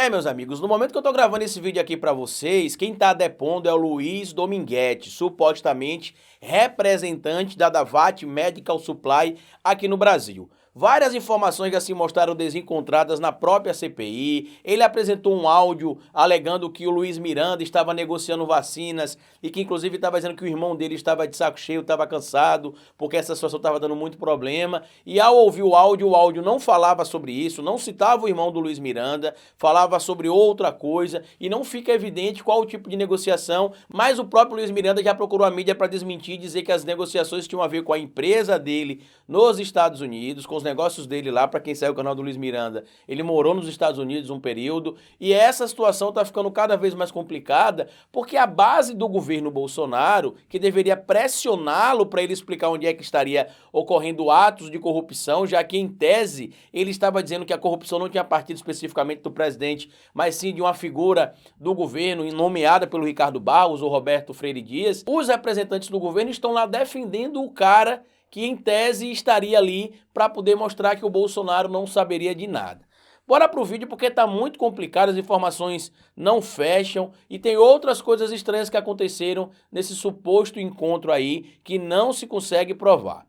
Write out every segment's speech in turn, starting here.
Meus amigos, no momento que eu tô gravando esse vídeo aqui pra vocês, quem tá depondo é o Luiz Dominguete, supostamente representante da Davat Medical Supply aqui no Brasil. Várias informações já se mostraram desencontradas na própria CPI. Ele apresentou um áudio alegando que o Luiz Miranda estava negociando vacinas e que inclusive estava dizendo que o irmão dele estava de saco cheio, estava cansado, porque essa situação estava dando muito problema. E ao ouvir o áudio não falava sobre isso, não citava o irmão do Luiz Miranda, falava sobre outra coisa e não fica evidente qual o tipo de negociação, mas o próprio Luiz Miranda já procurou a mídia para desmentir e dizer que as negociações tinham a ver com a empresa dele nos Estados Unidos, com os negócios dele lá. Para quem segue o canal do Luiz Miranda, ele morou nos Estados Unidos um período, e essa situação está ficando cada vez mais complicada, porque a base do governo Bolsonaro, que deveria pressioná-lo para ele explicar onde é que estaria ocorrendo atos de corrupção, já que em tese ele estava dizendo que a corrupção não tinha partido especificamente do presidente, mas sim de uma figura do governo nomeada pelo Ricardo Barros ou Roberto Freire Dias, os representantes do governo estão lá defendendo o cara que em tese estaria ali para poder mostrar que o Bolsonaro não saberia de nada. Bora pro vídeo porque tá muito complicado, as informações não fecham e tem outras coisas estranhas que aconteceram nesse suposto encontro aí que não se consegue provar.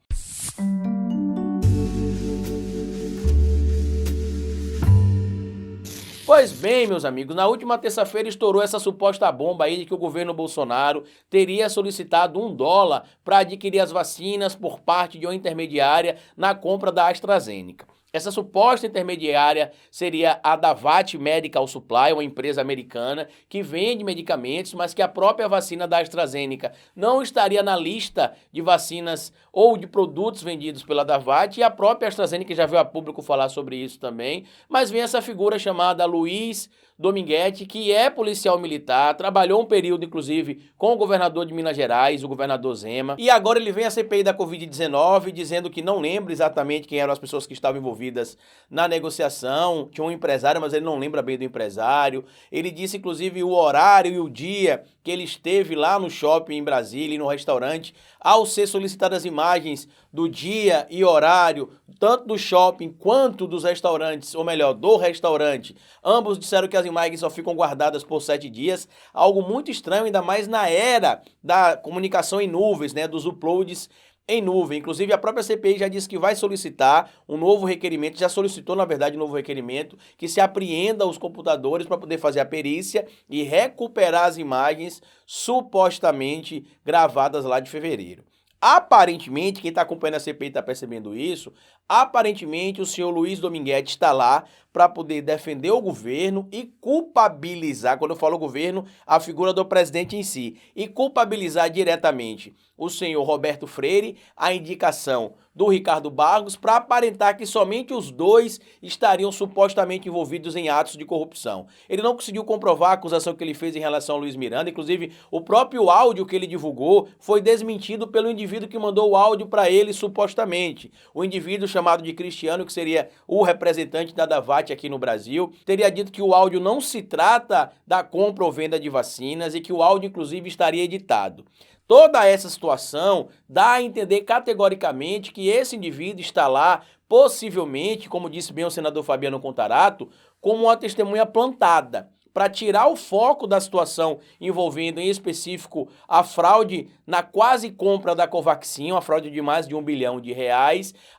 Pois bem, meus amigos, na última terça-feira estourou essa suposta bomba aí de que o governo Bolsonaro teria solicitado $1 para adquirir as vacinas por parte de uma intermediária na compra da AstraZeneca. Essa suposta intermediária seria a Davat Medical Supply, uma empresa americana que vende medicamentos, mas que a própria vacina da AstraZeneca não estaria na lista de vacinas ou de produtos vendidos pela Davat, e a própria AstraZeneca já veio a público falar sobre isso também, mas vem essa figura chamada Luiz Dominguete, que é policial militar, trabalhou um período, inclusive, com o governador de Minas Gerais, o governador Zema, e agora ele vem à CPI da Covid-19 dizendo que não lembra exatamente quem eram as pessoas que estavam envolvidas na negociação. Tinha um empresário, mas ele não lembra bem do empresário. Ele disse, inclusive, o horário e o dia que ele esteve lá no shopping em Brasília e no restaurante, ao ser solicitadas imagens do dia e horário, tanto do shopping quanto dos restaurantes, ou melhor, do restaurante. Ambos disseram que as imagens só ficam guardadas por 7 dias, algo muito estranho, ainda mais na era da comunicação em nuvens, né, dos uploads em nuvem. Inclusive, a própria CPI já disse que vai solicitar um novo requerimento, já solicitou, na verdade, um novo requerimento, que se apreenda os computadores para poder fazer a perícia e recuperar as imagens supostamente gravadas lá de fevereiro. Aparentemente, quem está acompanhando a CPI está percebendo isso, aparentemente o senhor Luiz Dominguete está lá para poder defender o governo e culpabilizar, quando eu falo governo, a figura do presidente em si, e culpabilizar diretamente o senhor Roberto Freire, a indicação do Ricardo Barros, para aparentar que somente os dois estariam supostamente envolvidos em atos de corrupção. Ele não conseguiu comprovar a acusação que ele fez em relação ao Luiz Miranda, inclusive o próprio áudio que ele divulgou foi desmentido pelo indivíduo que mandou o áudio para ele supostamente. O indivíduo chamado de Cristiano, que seria o representante da Davat aqui no Brasil, teria dito que o áudio não se trata da compra ou venda de vacinas e que o áudio inclusive estaria editado. Toda essa situação dá a entender categoricamente que esse indivíduo está lá, possivelmente, como disse bem o senador Fabiano Contarato, como uma testemunha plantada, para tirar o foco da situação envolvendo, em específico, a fraude na quase compra da Covaxin, uma fraude de mais de R$1 bilhão,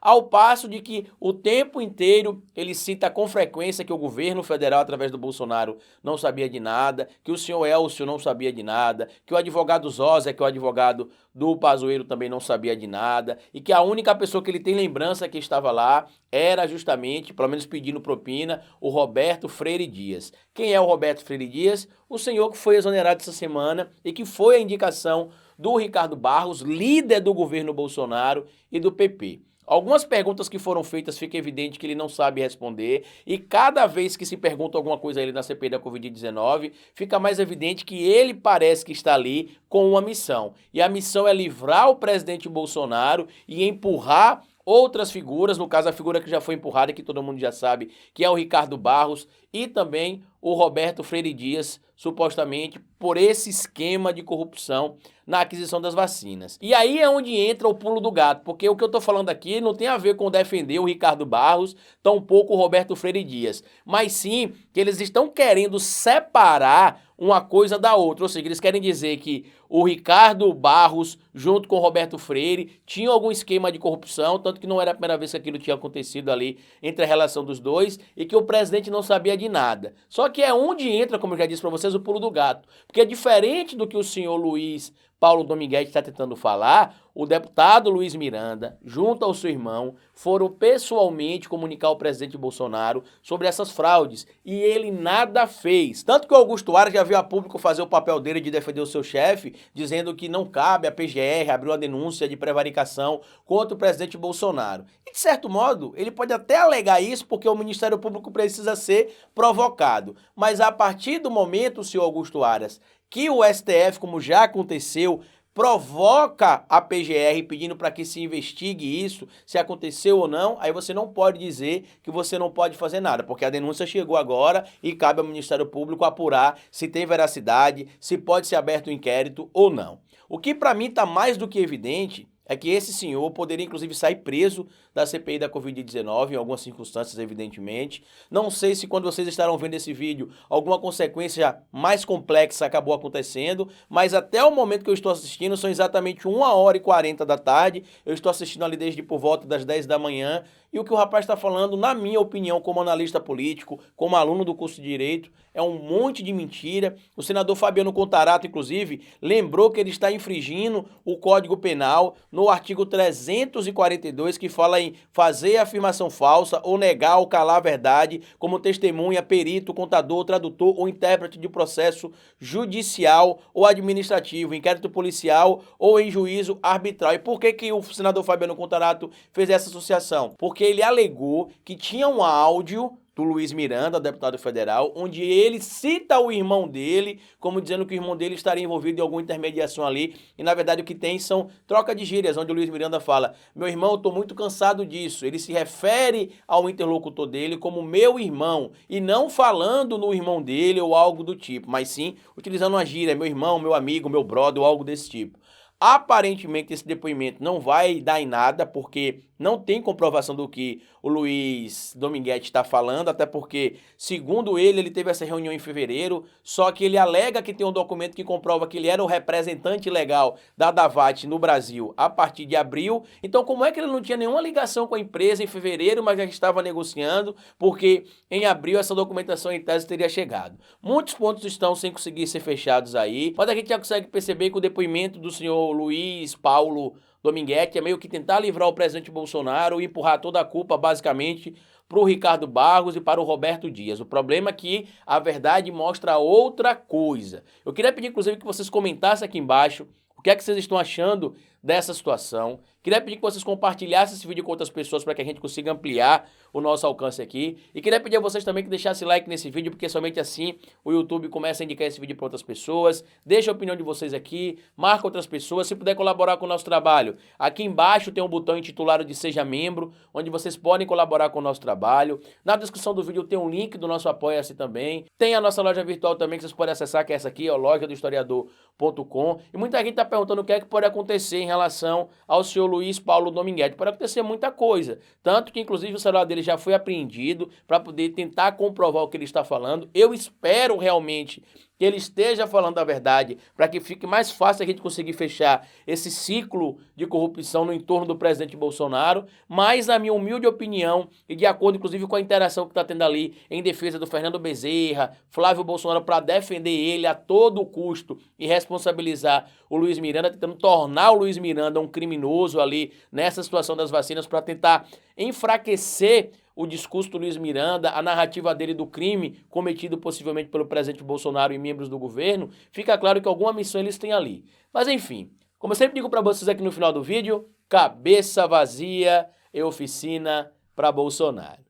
ao passo de que o tempo inteiro ele cita com frequência que o governo federal, através do Bolsonaro, não sabia de nada, que o senhor Elcio não sabia de nada, que o advogado Zózia, que é o advogado do Pazuello, também não sabia de nada, e que a única pessoa que ele tem lembrança que estava lá era justamente, pelo menos pedindo propina, o Roberto Freire Dias. Quem é o Roberto Freire Dias? O senhor que foi exonerado essa semana e que foi a indicação do Ricardo Barros, líder do governo Bolsonaro e do PP. Algumas perguntas que foram feitas, fica evidente que ele não sabe responder, e cada vez que se pergunta alguma coisa a ele na CPI da Covid-19, fica mais evidente que ele parece que está ali com uma missão. E a missão é livrar o presidente Bolsonaro e empurrar outras figuras, no caso a figura que já foi empurrada, que todo mundo já sabe, que é o Ricardo Barros e também o Roberto Freire Dias, supostamente por esse esquema de corrupção na aquisição das vacinas. E aí é onde entra o pulo do gato, porque o que eu tô falando aqui não tem a ver com defender o Ricardo Barros, tampouco o Roberto Freire Dias, mas sim que eles estão querendo separar uma coisa da outra, ou seja, eles querem dizer que o Ricardo Barros, junto com o Roberto Freire, tinham algum esquema de corrupção, tanto que não era a primeira vez que aquilo tinha acontecido ali entre a relação dos dois, e que o presidente não sabia de nada. Só que é onde entra, como eu já disse para vocês, o pulo do gato, porque é diferente do que o senhor Luiz Paulo Dominguete está tentando falar, o deputado Luiz Miranda, junto ao seu irmão, foram pessoalmente comunicar ao presidente Bolsonaro sobre essas fraudes, e ele nada fez. Tanto que o Augusto Aras já veio a público fazer o papel dele de defender o seu chefe, dizendo que não cabe a PGR abrir uma denúncia de prevaricação contra o presidente Bolsonaro. E, de certo modo, ele pode até alegar isso porque o Ministério Público precisa ser provocado. Mas a partir do momento, senhor Augusto Aras, que o STF, como já aconteceu, provoca a PGR pedindo para que se investigue isso, se aconteceu ou não, aí você não pode dizer que você não pode fazer nada, porque a denúncia chegou agora e cabe ao Ministério Público apurar se tem veracidade, se pode ser aberto um inquérito ou não. O que para mim está mais do que evidente é que esse senhor poderia inclusive sair preso da CPI da Covid-19, em algumas circunstâncias, evidentemente. Não sei se quando vocês estarão vendo esse vídeo, alguma consequência mais complexa acabou acontecendo, mas até o momento que eu estou assistindo, são exatamente 1h40 da tarde, eu estou assistindo ali desde por volta das 10 da manhã, e o que o rapaz está falando, na minha opinião, como analista político, como aluno do curso de Direito, é um monte de mentira. O senador Fabiano Contarato, inclusive, lembrou que ele está infringindo o Código Penal no artigo 342, que fala em fazer afirmação falsa ou negar ou calar a verdade como testemunha, perito, contador, tradutor ou intérprete de processo judicial ou administrativo, inquérito policial ou em juízo arbitral. E por que o senador Fabiano Contarato fez essa associação? Porque ele alegou que tinha um áudio do Luiz Miranda, deputado federal, onde ele cita o irmão dele, como dizendo que o irmão dele estaria envolvido em alguma intermediação ali, e na verdade o que tem são troca de gírias, onde o Luiz Miranda fala: meu irmão, eu tô muito cansado disso. Ele se refere ao interlocutor dele como meu irmão, e não falando no irmão dele ou algo do tipo, mas sim utilizando uma gíria, meu irmão, meu amigo, meu brother ou algo desse tipo. Aparentemente esse depoimento não vai dar em nada, porque não tem comprovação do que o Luiz Dominguete está falando, até porque, segundo ele teve essa reunião em fevereiro, só que ele alega que tem um documento que comprova que ele era o representante legal da Davat no Brasil a partir de abril. Então, como é que ele não tinha nenhuma ligação com a empresa em fevereiro, mas já estava negociando, porque em abril essa documentação em tese teria chegado? Muitos pontos estão sem conseguir ser fechados aí, mas a gente já consegue perceber que o depoimento do senhor Luiz Paulo Dominguete é meio que tentar livrar o presidente Bolsonaro e empurrar toda a culpa, basicamente, para o Ricardo Barros e para o Roberto Dias. O problema é que a verdade mostra outra coisa. Eu queria pedir, inclusive, que vocês comentassem aqui embaixo o que é que vocês estão achando dessa situação. Queria pedir que vocês compartilhassem esse vídeo com outras pessoas para que a gente consiga ampliar o nosso alcance aqui. E queria pedir a vocês também que deixassem like nesse vídeo, porque somente assim o YouTube começa a indicar esse vídeo para outras pessoas. Deixa a opinião de vocês aqui, marca outras pessoas. Se puder colaborar com o nosso trabalho, aqui embaixo tem um botão intitulado de Seja Membro, onde vocês podem colaborar com o nosso trabalho. Na descrição do vídeo tem um link do nosso Apoia-se também. Tem a nossa loja virtual também que vocês podem acessar, que é essa aqui, lojadohistoriador.com. E muita gente está perguntando o que é que pode acontecer em relação ao senhor Luiz Paulo Dominguete. Pode acontecer muita coisa, tanto que inclusive o celular dele já foi apreendido para poder tentar comprovar o que ele está falando. Eu espero realmente que ele esteja falando a verdade, para que fique mais fácil a gente conseguir fechar esse ciclo de corrupção no entorno do presidente Bolsonaro, mas na minha humilde opinião, e de acordo inclusive com a interação que está tendo ali em defesa do Fernando Bezerra, Flávio Bolsonaro, para defender ele a todo custo e responsabilizar o Luiz Miranda, tentando tornar o Luiz Miranda um criminoso ali nessa situação das vacinas, para tentar enfraquecer o discurso do Luiz Miranda, a narrativa dele do crime cometido possivelmente pelo presidente Bolsonaro e membros do governo, fica claro que alguma missão eles têm ali. Mas enfim, como eu sempre digo para vocês aqui no final do vídeo, cabeça vazia e oficina para Bolsonaro.